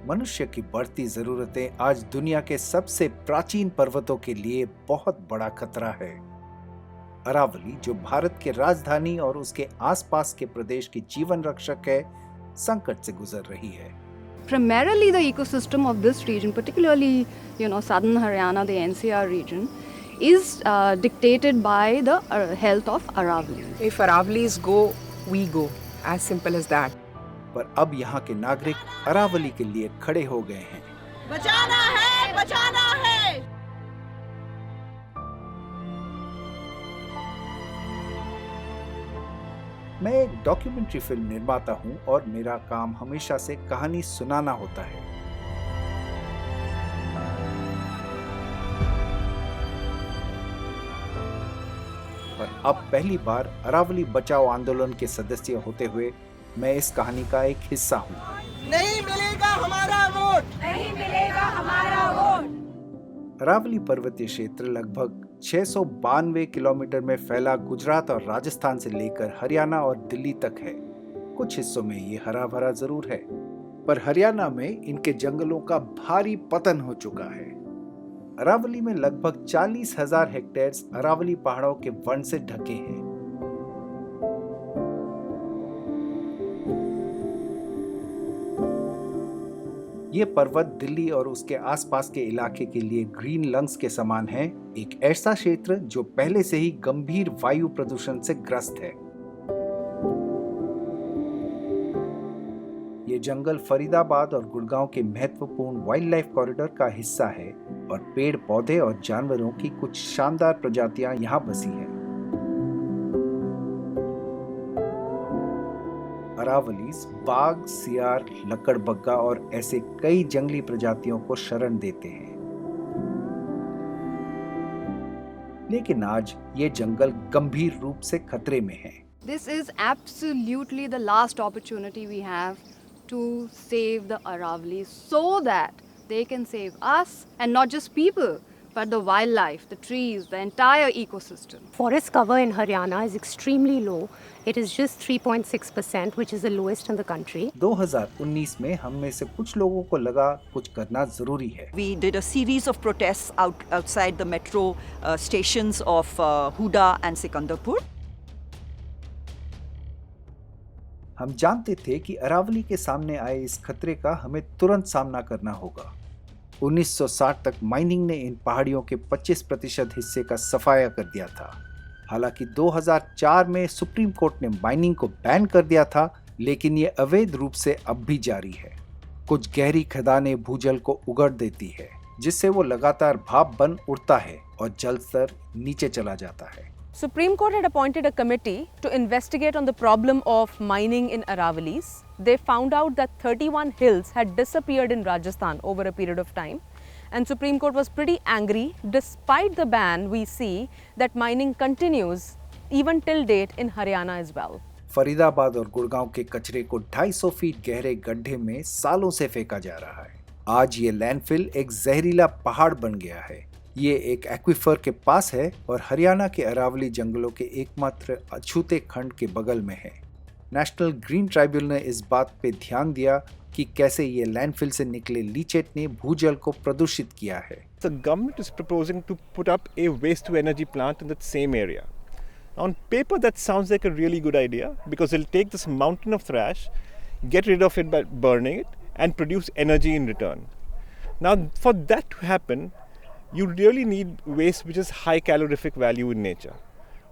मनुष्य की बढ़ती जरूरतें आज दुनिया के सबसे प्राचीन पर्वतों के लिए बहुत बड़ा खतरा है। अरावली, जो भारत के राजधानी और उसके आसपास के प्रदेश की जीवन रक्षक है, संकट से गुजर रही है। Primarily, the ecosystem of this region, particularly, southern Haryana, the NCR region, is dictated by the health of Aravali. If Aravalis go, we go. As simple as that. पर अब यहाँ के नागरिक अरावली के लिए खड़े हो गए हैं। बचाना है, बचाना है। मैं एक डॉक्यूमेंट्री फिल्म निर्माता हूँ और मेरा काम हमेशा से कहानी सुनाना होता है। पर अब पहली बार अरावली बचाओ आंदोलन के सदस्य होते हुए मैं इस कहानी का एक हिस्सा हूँ। नहीं मिलेगा हमारा वोट, नहीं मिलेगा हमारा वोट। अरावली पर्वतीय क्षेत्र लगभग 692 किलोमीटर में फैला गुजरात और राजस्थान से लेकर हरियाणा और दिल्ली तक है। कुछ हिस्सों में ये हरा भरा जरूर है, पर हरियाणा में इनके जंगलों का भारी पतन हो चुका है। अरावली में लगभग 40,000 हेक्टेयर अरावली पहाड़ों के वन से ढके हैं। ये पर्वत दिल्ली और उसके आसपास के इलाके के लिए ग्रीन लंग्स के समान है, एक ऐसा क्षेत्र जो पहले से ही गंभीर वायु प्रदूषण से ग्रस्त है। ये जंगल फरीदाबाद और गुड़गांव के महत्वपूर्ण वाइल्ड लाइफ कॉरिडोर का हिस्सा है और पेड़ पौधे और जानवरों की कुछ शानदार प्रजातियां यहाँ बसी हैं। अरावलीज बाघ, सियार, लकड़बग्गा और ऐसे कई जंगली प्रजातियों को शरण देते हैं। लेकिन आज ये जंगल गंभीर रूप से खतरे में है। This is absolutely the last opportunity we have to save the Aravalis so that they can save us, and not just people, but the wildlife, the trees, the entire ecosystem. Forest cover in Haryana is extremely low. It is just 3.6%, which is the lowest in the country. 2019 में हम में से कुछ लोगों को लगा कुछ करना जरूरी है। We did a series of protests outside the metro stations of Huda and Sikandarpur. हम जानते थे कि अरावली के सामने आए इस खतरे का हमें तुरंत सामना करना होगा। 1960 तक माइनिंग ने इन पहाड़ियों के 25% हिस्से का सफाया कर दिया था। हालांकि 2004 में सुप्रीम कोर्ट ने माइनिंग को बैन कर दिया था, लेकिन ये अवैध रूप से अब भी जारी है। कुछ गहरी खदानें भूजल को उगड़ देती है, जिससे वो लगातार भाप बन उड़ता है और जल स्तर नीचे चला जाता है। Supreme Court had appointed a committee to investigate on the problem of mining in Aravalis. They found out that 31 hills had disappeared in Rajasthan over a period of time. And Supreme Court was pretty angry. Despite the ban, we see that mining continues even till date in Haryana as well. Faridabad और गुड़गांव के कचरे को 250 feet गहरे गड्ढे में सालों से फेंका जा रहा है। आज ये लैंडफिल एक जहरीला पहाड़ बन गया है। ये एक एक्विफर के पास है और हरियाणा के अरावली जंगलों के एकमात्र अछूते खंड के बगल में है। नेशनल ग्रीन ट्राइब्यूनल ने इस बात पे ध्यान दिया कि कैसे ये लैंडफिल से निकले लीचेट ने भूजल को प्रदूषित किया है। The government is proposing to put up a waste to energy plant in that same area. On paper that sounds like a really good idea because it'll take this mountain of trash, get rid of it by burning it and produce energy in return. Now for that to happen, you really need waste which is high calorific value in nature.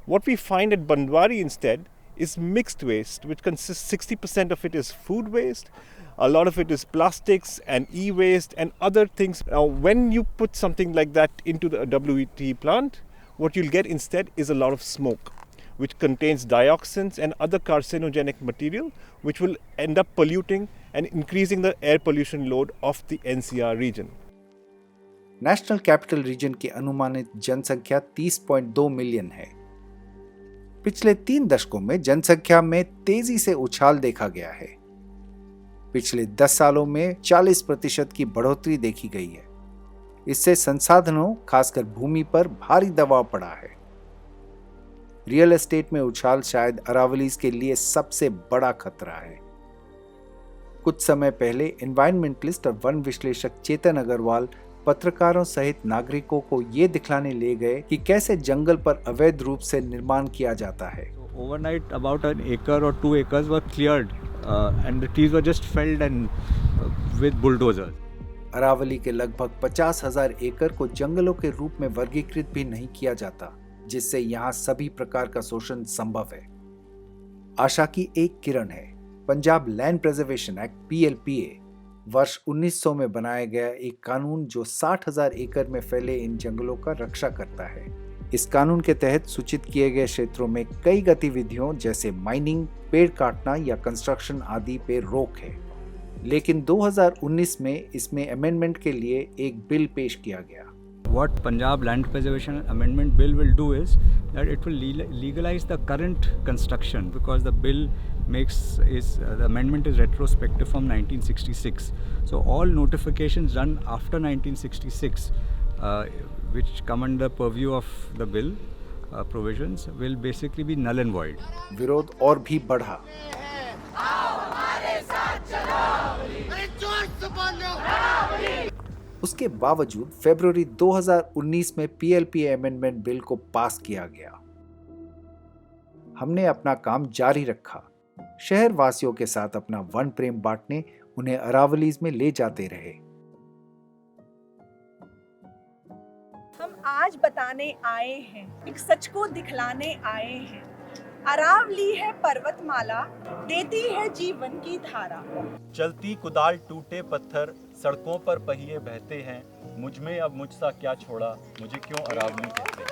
What we find at Bandwari instead is mixed waste, which consists 60% of it is food waste, a lot of it is plastics and e-waste and other things. Now when you put something like that into the WET plant, what you'll get instead is a lot of smoke, which contains dioxins and other carcinogenic material, which will end up polluting and increasing the air pollution load of the NCR region. National capital region की अनुमानित जनसंख्या 30.2 million है। पिछले 3 दशकों में जनसंख्या में तेजी से उछाल देखा गया है। पिछले 10 सालों में 40% की बढ़ोतरी देखी गई है। इससे संसाधनों, खासकर भूमि पर भारी दबाव पड़ा है। रियल एस्टेट में उछाल शायद अरावलीज के लिए सबसे बड़ा खतरा है। कुछ समय पहले एनवायरमेंटलिस्ट और वन विश्लेषक चेतन अग्रवाल पत्रकारों सहित नागरिकों को ये दिखलाने ले गए कि कैसे जंगल पर अवैध रूप से निर्माण किया जाता है। Overnight, about an acre or 2 acres were cleared, and the trees were just felled and with bulldozers. Aravalli के लगभग 50,000 एकड़ को जंगलों के रूप में वर्गीकृत भी नहीं किया जाता, जिससे यहाँ सभी प्रकार का शोषण संभव है। आशा की एक किरण है। Punjab land preservation act PLPA वर्ष 1900 में बनाया गया एक कानून जो 60,000 एकड़ में फैले इन जंगलों का रक्षा करता है। इस कानून के तहत सूचित किए गए क्षेत्रों में कई गतिविधियों जैसे माइनिंग, पेड़ काटना या कंस्ट्रक्शन आदि पे रोक है। लेकिन 2019 में इसमें अमेंडमेंट के लिए एक बिल पेश किया गया। What Punjab Land Preservation Amendment Bill will do is that it will legalize the current construction, because the bill the amendment is retrospective from 1966. So all notifications done after 1966, which come under purview of the bill provisions, will basically be null and void. विरोध और भी बढ़ा। उसके बावजूद फरवरी 2019 में PLPA amendment bill को पास किया गया। हमने अपना काम जारी रखा, शहर वासियों के साथ अपना वन प्रेम बांटने उन्हें अरावलीज में ले जाते रहे। हम आज बताने आए हैं, एक सच को दिखलाने आए हैं। अरावली है पर्वतमाला, देती है जीवन की धारा। चलती कुदाल टूटे पत्थर, सड़कों पर पहिए बहते हैं। मुझ में अब मुझसा क्या छोड़ा, मुझे क्यों अरावली कहते हैं।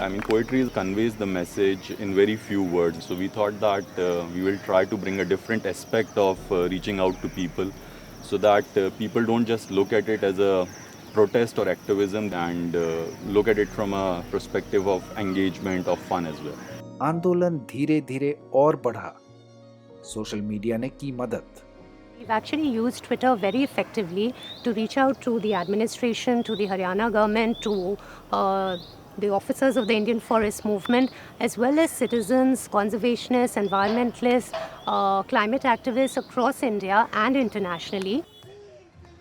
I mean, poetry conveys the message in very few words. So we thought that we will try to bring a different aspect of reaching out to people, so that people don't just look at it as a protest or activism, and look at it from a perspective of engagement, of fun as well. आंदोलन धीरे धीरे और बढ़ा। Social media ने की मदद। We've actually used Twitter very effectively to reach out to the administration, to the Haryana government, to the officers of the Indian Forest Movement, as well as citizens, conservationists, environmentalists, climate activists across India and internationally.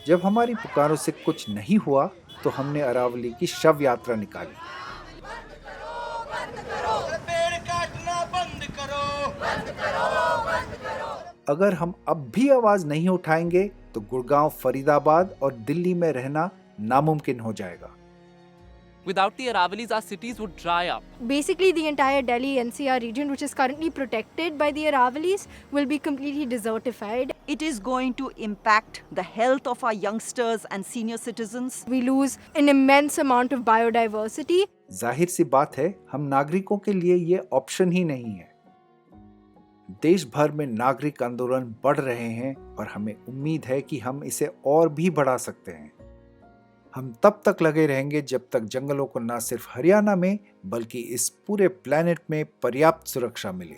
जब हमारी पुकारों से कुछ नहीं हुआ तो हमने अरावली की शव यात्रा निकाली। अगर हम अब भी आवाज नहीं उठाएंगे तो गुड़गांव, फरीदाबाद और दिल्ली में रहना नामुमकिन हो जाएगा। Without the Aravalis, our cities would dry up. Basically, the entire Delhi NCR region, which is currently protected by the Aravalis, will be completely desertified. It is going to impact the health of our youngsters and senior citizens. We lose an immense amount of biodiversity. जाहिर सी बात है, हम नागरिकों के लिए ये option ही नहीं है। देश भर में नागरिक आंदोलन बढ़ रहे हैं और हमें उम्मीद है कि हम इसे और भी बढ़ा सकते हैं। हम तब तक लगे रहेंगे जब तक जंगलों को न सिर्फ हरियाणा में बल्कि इस पूरे प्लेनेट में पर्याप्त सुरक्षा मिले।